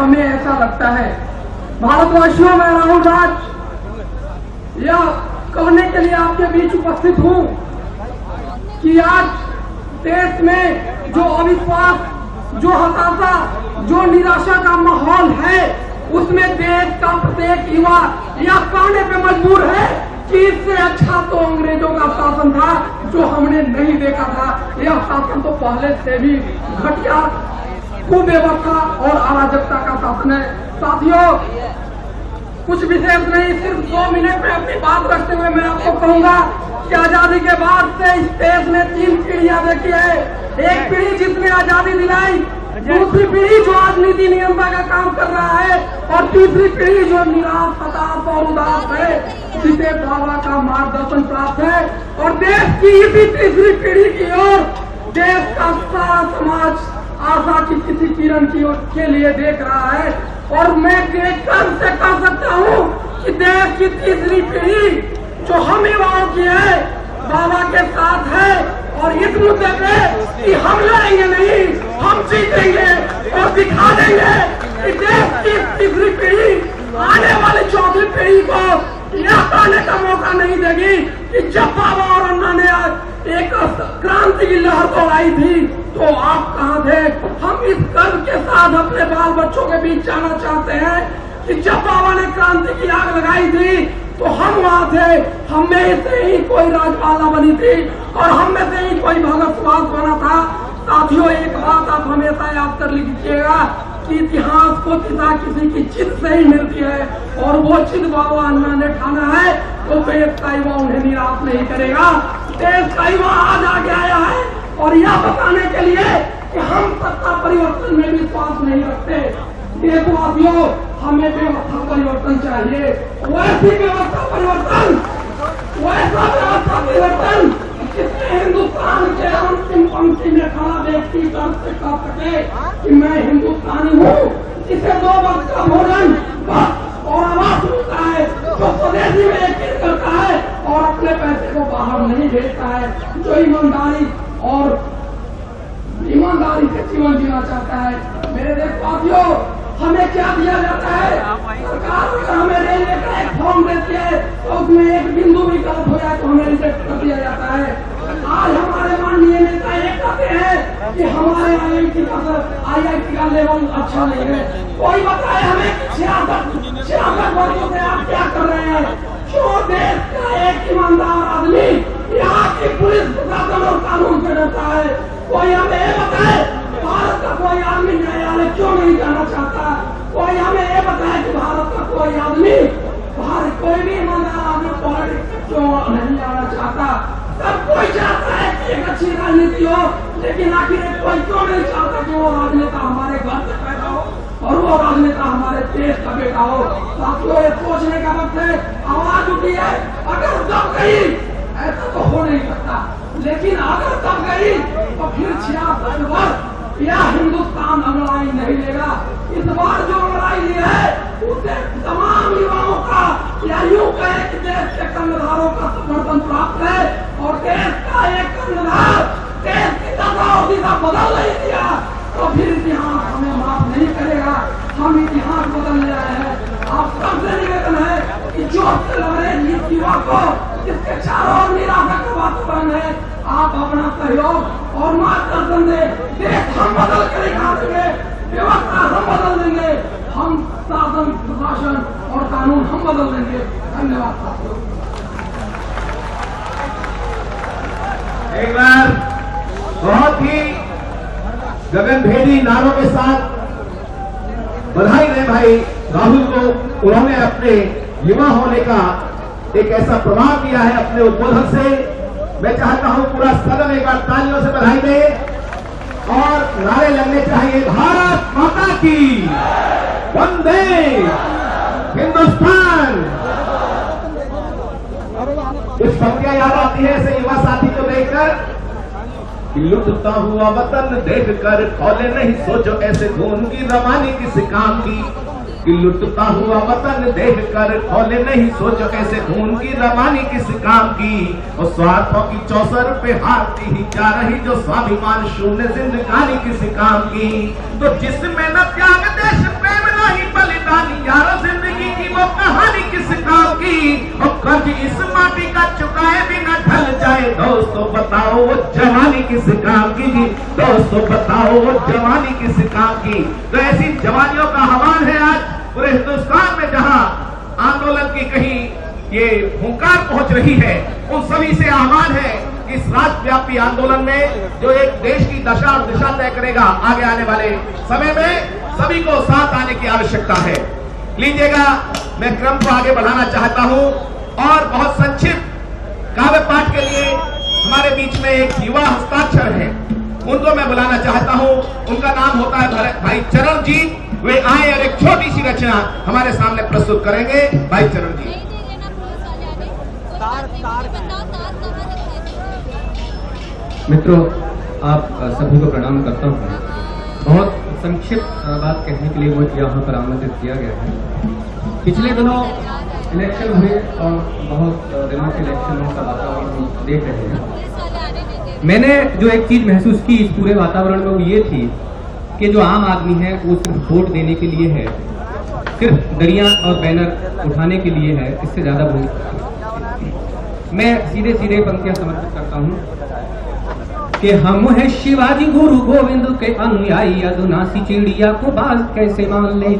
हमें ऐसा लगता है। भारतवासियों में राहुल राज यह कहने के लिए आपके बीच उपस्थित हूँ कि आज देश में जो अविश्वास, जो हताशा, जो निराशा का माहौल है, उसमें देश का प्रत्येक युवा यह कहने पे मजबूर है कि इससे अच्छा तो अंग्रेजों का शासन था जो हमने नहीं देखा था। यह शासन तो पहले से भी घटिया, कुव्यवस्था और अराजकता का शासन है। साथियों, कुछ विशेष नहीं, सिर्फ 2 मिनट में अपनी बात रखते हुए मैं आपको कहूंगा कि आजादी के बाद से इस देश ने 3 पीढ़ियां देखी है। एक पीढ़ी जिसने आजादी दिलाई, दूसरी पीढ़ी जो आज नीति नियंत्रण का काम कर रहा है, और तीसरी पीढ़ी जो निराश, हताश और उदास है, जिसे बाबा का मार्गदर्शन प्राप्त है। और देश की इसी तीसरी पीढ़ी की ओर देश का सारा समाज आशा की किसी किरण की ओर के लिए देख रहा है। और मैं देखकर से कह सकता हूँ कि देश की तीसरी पीढ़ी जो हम युवाओं की है, बाबा के साथ है। और इस मुद्दे पे कि हम लड़ेंगे नहीं, हम जीतेंगे और दिखा देंगे कि देश की तीसरी पीढ़ी आने वाली चौथी पीढ़ी को यह कहने का मौका नहीं देगी कि जब बाबा और अन्ना ने एक क्रांति की लहर दौड़ाई थी तो आप कहाँ थे। हम इस गर्व के साथ अपने बाल बच्चों के बीच जाना चाहते हैं कि जब बाबा ने क्रांति की आग लगाई थी तो हम वहाँ थे। हम में से ही कोई राजपाला बनी थी और हम में से ही कोई भगत सुभाष बना था। साथियों, एक बात आप हमेशा याद कर लीजिएगा कि इतिहास को दिशा किसी की जिद से ही मिलती है, और वो जिद बाबा अन्ना ने ठाना है तो देश का युवा उन्हें निराश नहीं करेगा। देश का युवा आज आगे आया है और यह बताने के लिए कि हम सत्ता परिवर्तन में विश्वास नहीं रखते। देशवासियों, हमें व्यवस्था परिवर्तन चाहिए, वैसी व्यवस्था परिवर्तन, वैसा व्यवस्था परिवर्तन जिसमें हिंदुस्तान के अंतिम पंक्ति में खड़ा व्यक्ति गर्व से कह सके कि मैं हिंदुस्तानी हूँ, जिसे 2 वक्त का भोजन बस और आवास मिलता है, जो स्वदेशी में यकीन करता है और अपने पैसे को बाहर नहीं भेजता है, जो ईमानदारी से जीवन जीना चाहता है। मेरे देशवासियों, हमें क्या दिया जाता है? सरकार अगर हमें रेलवे का एक फॉर्म देती है तो उसमें एक बिंदु भी गलत हो जाए तो हमें रिजेक्ट कर दिया जाता है। आज हमारे माननीय नेता ये कहते हैं कि हमारे IIT का लेवल अच्छा नहीं है। कोई बताए हमें 66 वर्षों से आप क्या कर रहे हैं? क्यों देश का एक ईमानदार आदमी यहाँ की पुलिस प्रशासन और कानून से डरता है? कोई हमें ये बताए भारत का कोई आदमी न्यायालय क्यों नहीं जाना चाहता? कोई हमें ये बताए कि भारत का कोई आदमी, कोई भी ईमानदार आदमी पॉलिटिक्स क्यों नहीं जाना चाहता? सब कोई चाहता है कि एक अच्छी राजनीति हो, लेकिन आखिर कोई क्यों नहीं चाहता कि वो राजनेता हमारे घर से पैदा हो और वो राजनेता हमारे देश का बेटा हो। साथियों, ये सोचने का वक्त है, आवाज उठी है। अगर दब गई, ऐसा तो हो नहीं सकता, लेकिन अगर दब गई तो फिर 66 वर्ष यह हिंदुस्तान लड़ाई नहीं लेगा। इस बार जो लड़ाई ली है उसे तमाम युवाओं का, या यूं कहे कि देश के कर्णधारों का समर्थन प्राप्त है। और देश का एक कर्णधार देश की दशा और दिशा बदल नहीं दिया तो फिर इतिहास हमें माफ नहीं करेगा। हम इतिहास बदलने आए हैं। आप सबसे निवेदन है कि जो लड़े इस युवा को, जिसके चारों ओर निराशा का वातावरण है, आप अपना सहयोग और मार्गदर्शन दे। देश हम बदल कर दिखा देंगे, व्यवस्था हम बदल देंगे, हम शासन, प्रशासन और कानून हम बदल देंगे। धन्यवाद साथियों। एक बार बहुत ही गगनभेदी नारों के साथ बधाई दें भाई राहुल को। उन्होंने अपने युवा होने का एक ऐसा प्रभाव किया है अपने उद्बोधन से। मैं चाहता हूं पूरा सदन एक बार तालियों से बधाई दे और नारे लगने चाहिए, भारत माता की, वंदे हिंदुस्तान। कुछ पंक्तियां याद आती है ऐसे युवा साथी को देखकर कि लुटता हुआ वतन देख कर खोले नहीं सोचो ऐसे खून की रवानी किस काम की। कि लुटता हुआ वतन देख कर खोले नहीं सोचो ऐसे खून की रवानी किस काम की। और स्वार्थों की चौसर पे हारती ही जा रही जो स्वाभिमान शून्य जिंदगानी किस काम की। तो जिसमें न त्याग देश प्रेम न किस काम की जी, दोस्तों बताओ जवानी किस काम की। तो ऐसी जवानियों का आह्वान है आज पूरे हिंदुस्तान में, जहां आंदोलन की कहीं ये हुंकार पहुंच रही है, उन सभी से आह्वान है इस राष्ट्रव्यापी आंदोलन में जो एक देश की दशा और दिशा तय करेगा आगे आने वाले समय में, सभी को साथ आने की आवश्यकता है। लीजिएगा, मैं क्रम को आगे बढ़ाना चाहता हूं और बहुत संक्षिप्त काव्य पाठ के लिए हमारे बीच में एक युवा हस्ताक्षर है, उनको मैं बुलाना चाहता हूं। उनका नाम होता है भाई चरण जी। वे आए और एक छोटी सी रचना हमारे सामने प्रस्तुत करेंगे। भाई चरण जी। मित्रों, आप सभी को प्रणाम करता हूँ। बहुत संक्षिप्त बात कहने के लिए मुझे यहाँ पर आमंत्रित किया गया है। पिछले दिनों इलेक्शन हुए और बहुत दिनों से इलेक्शनों का वातावरण हम देख रहे हैं। मैंने जो एक चीज महसूस की इस पूरे वातावरण में वो ये थी कि जो आम आदमी है वो सिर्फ वोट देने के लिए है, सिर्फ दरिया और बैनर उठाने के लिए है, इससे ज्यादा वोट। मैं सीधे सीधे पंक्तियां समर्पित करता हूँ कि हम है शिवाजी गुरु गोविंद के अनुयायी, अधुनासी चिड़िया को बाज कैसे मान ले।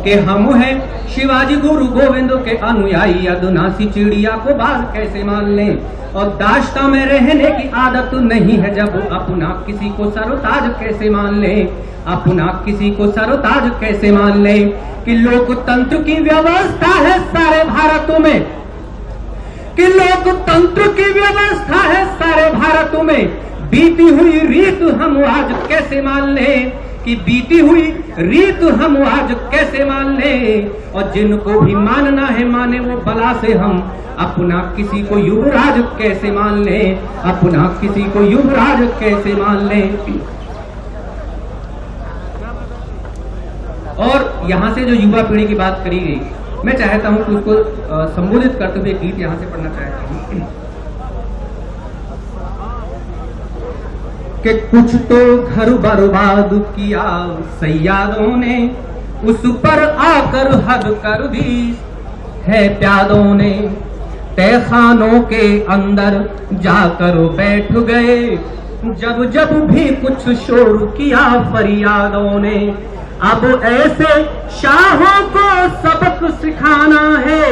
कि हम हैं शिवाजी गुरु गोविंद के अनुयायी, अधुनासी चिड़िया को बाज कैसे मान लें। और दाश्ता में रहने की आदत नहीं है जब अपना किसी को सरोताज कैसे मान लें, अपना किसी को सरोताज कैसे मान लें। कि लोकतंत्र की व्यवस्था है सारे भारत में, कि लोकतंत्र की व्यवस्था है सारे भारत में, बीती हुई रीत हम आज कैसे मान लें, कि बीती हुई रीत हम आज कैसे मान लें। और जिनको भी मानना है माने वो बला से हम अपना किसी को युवराज कैसे मान लें, अपना किसी को युवराज कैसे मान लें। और यहाँ से जो युवा पीढ़ी की बात करी गई, मैं चाहता हूँ कि उसको संबोधित करते हुए गीत यहाँ से पढ़ना चाहता हूँ कि कुछ तो घर बर्बाद किया सैयादों ने, उस पर आकर हद कर दी है प्यादों ने। तहखानों के अंदर जाकर बैठ गए जब जब भी कुछ शोर किया फरियादों ने। अब ऐसे शाहों को सबक सिखाना है,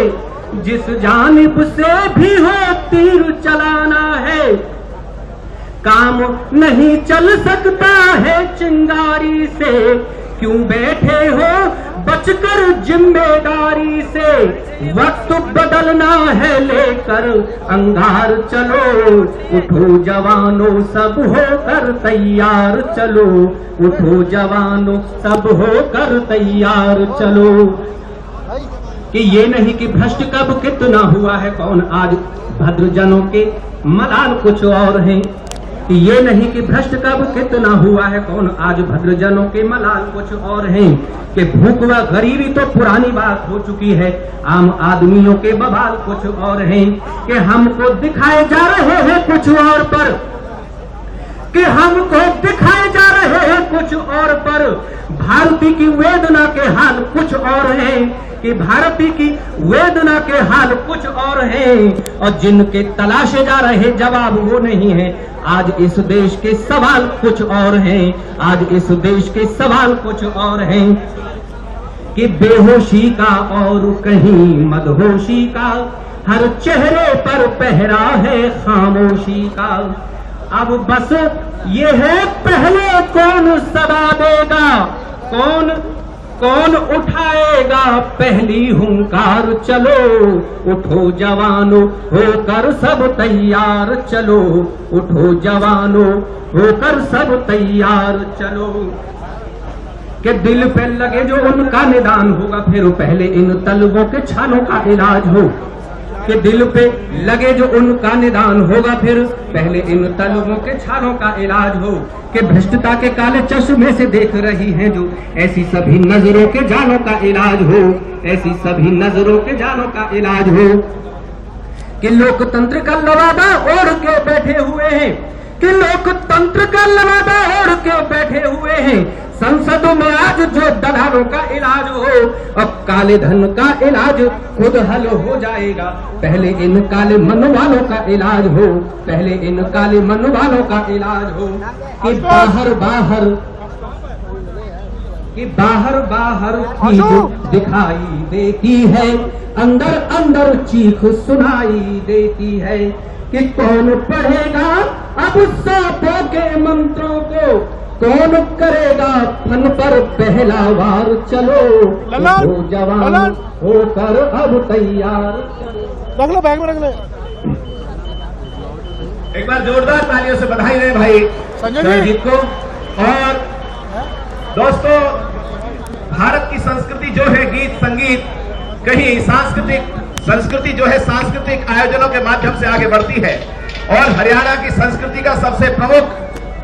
जिस जानिब से भी हो तीर चलाना है। काम नहीं चल सकता है चिंगारी से, क्यों बैठे हो बचकर जिम्मेदारी से। वक्त बदलना है लेकर अंगार चलो, उठो जवानों सब होकर तैयार चलो, उठो जवानों सब होकर तैयार चलो। कि ये नहीं कि भ्रष्ट कब कितना हुआ है कौन, आज भद्रजनों के मलाल कुछ और हैं। कि ये नहीं कि भ्रष्ट कब कितना हुआ है कौन, आज भद्रजनों के मलाल कुछ और हैं। कि भूख व गरीबी तो पुरानी बात हो चुकी है, आम आदमियों के बवाल कुछ और हैं। कि हमको दिखाए जा रहे हैं कुछ और पर, कि हमको दिखाए जा रहे हैं कुछ और पर, भारती की वेदना के हाल कुछ और हैं। कि भारती की वेदना के हाल कुछ और हैं। और जिनके तलाशे जा रहे जवाब वो नहीं है, आज इस देश के सवाल कुछ और हैं, आज इस देश के सवाल कुछ और हैं। कि बेहोशी का और कहीं मदहोशी का, हर चेहरे पर पहरा है खामोशी का। अब बस ये है पहले कौन सदा देगा, कौन उठाएगा पहली हुंकार। चलो उठो जवानों होकर सब तैयार चलो, उठो जवानों होकर सब तैयार चलो। कि दिल पे लगे जो उनका निदान होगा, फिर पहले इन तलवों के छालों का इलाज हो। कि दिल पे लगे जो उनका निदान होगा, फिर पहले इन तलवों के छालों का इलाज हो। कि भ्रष्टता के काले चश्मे से देख रही हैं जो, ऐसी सभी नजरों के जालों का इलाज हो, ऐसी सभी नजरों के जालों का इलाज हो। कि लोकतंत्र का लवादा ओढ़ के बैठे हुए हैं, कि लोकतंत्र का लवादा ओढ़ के बैठे हुए हैं, संसद में आज जो दलालों का इलाज हो, अब काले धन का इलाज खुद हल हो जाएगा। पहले इन काले मन वालों का इलाज हो, पहले इन काले मन वालों का इलाज हो। कि बाहर बाहर चीख दिखाई देती है, अंदर अंदर चीख सुनाई देती है। कि कौन पढ़ेगा अब सांपों के मंत्रों को, कौन करेगा फन पर पहला वार। चलो हो जवान होकर अब तैयार, रख लो बैग में रख लो। एक बार जोरदार तालियों से बधाई दें भाई संजय जी को। और दोस्तों, भारत की संस्कृति जो है गीत संगीत, कहीं संस्कृति जो है सांस्कृतिक आयोजनों के माध्यम से आगे बढ़ती है। और हरियाणा की संस्कृति का सबसे प्रमुख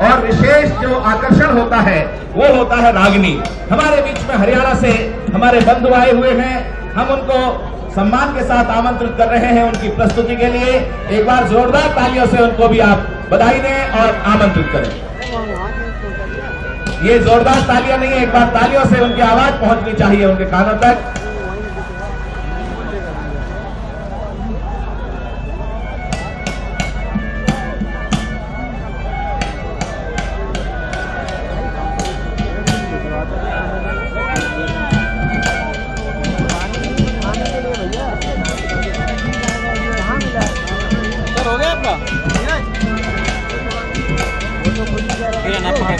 और विशेष जो आकर्षण होता है वो होता है रागनी। हमारे बीच में हरियाणा से हमारे बंधु आए हुए हैं, हम उनको सम्मान के साथ आमंत्रित कर रहे हैं उनकी प्रस्तुति के लिए। एक बार जोरदार तालियों से उनको भी आप बधाई दें और आमंत्रित करें। ये जोरदार तालियां नहीं है, एक बार तालियों से उनकी आवाज पहुंचनी चाहिए उनके कानों तक। हो गया आपका वो तो खुद ही कह रहा है।